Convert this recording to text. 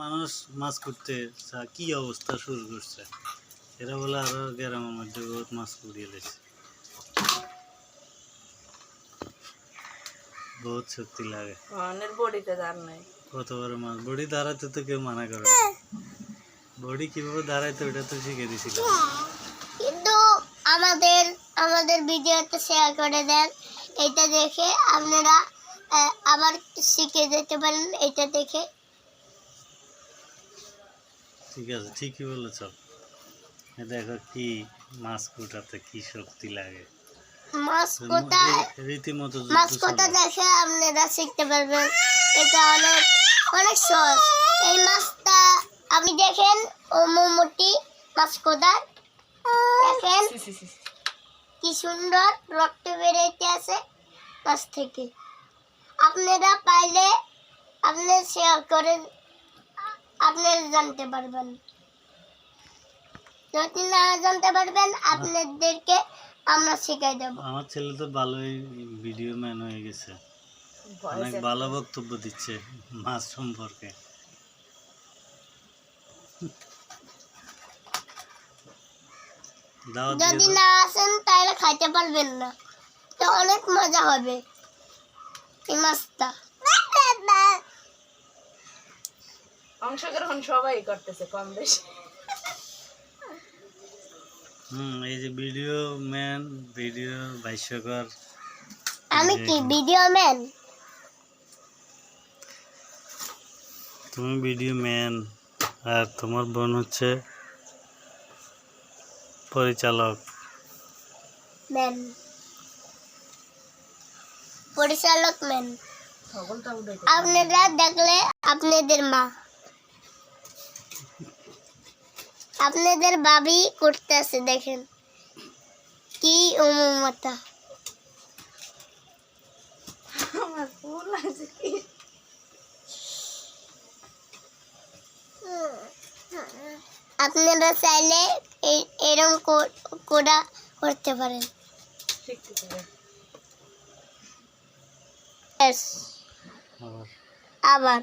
মানুষ মাছ করতে কি অবস্থা শুরু করছে, এরা বলে আরো গ্রামের মধ্যে বহুত মাছ কুড়িয়ে লেছে, বহুত শক্তি লাগে। কত বড় মাছ বডি দাঁড়াতে তো কেউ মানা করে না। বডি কিভাবে দাঁড়াইতে ওটা তো শিখে দিছিল। কিন্তু আমাদের ভিডিওতে শেয়ার করে দেন, এটা দেখে আপনারা আবার শিখে যেতে পারেন এটা দেখে। ঠিক আছে, ঠিকই বলেছ। দেখো কি মাছ কোটাতে কি শক্তি লাগে, মাছ কোটা রীতিমতো মাছ কোটা দেখে আপনারা শিখতে পারবেন। এটা অনেক অনেক সহজ। এই মাছটা আপনি দেখেন, ও মোমোটি মাছ কোটা দেখেন কি সুন্দর রক্ত বেরোতে আছে মাছ থেকে। আপনারা পাইলে আপনি শেয়ার করে আপনারা জানতে পারবেন, যদি না জানতে পারবেন আপনাদেরকে আমরা শিখাই দেব। আমার ছেলে তো ভালোই ভিডিও ম্যান হয়ে গেছে, অনেক ভালো বক্তব্য দিচ্ছে মাছ সম্পর্কে। যদি না আসেন তাহলে খাইতে পারবেন না, তো অনেক মজা হবে এই মাছটা। অংশগ্রহণ সবাই করতেছে কম বেশি। এই যে ভিডিও ম্যান, ভিডিও ভাষ্যকর। আমি কি ভিডিও ম্যান? তুমি ভিডিও ম্যান আর তোমার বোন হচ্ছে পরিচালক ম্যান, পরিচালক ম্যান। আপনারা দেখলে আপনাদের মা, আপনাদের ভাবি করতেছে, দেখেন কি অমমতা। আপনারা চাইলে এরকম কোডা করতে পারেন। আবার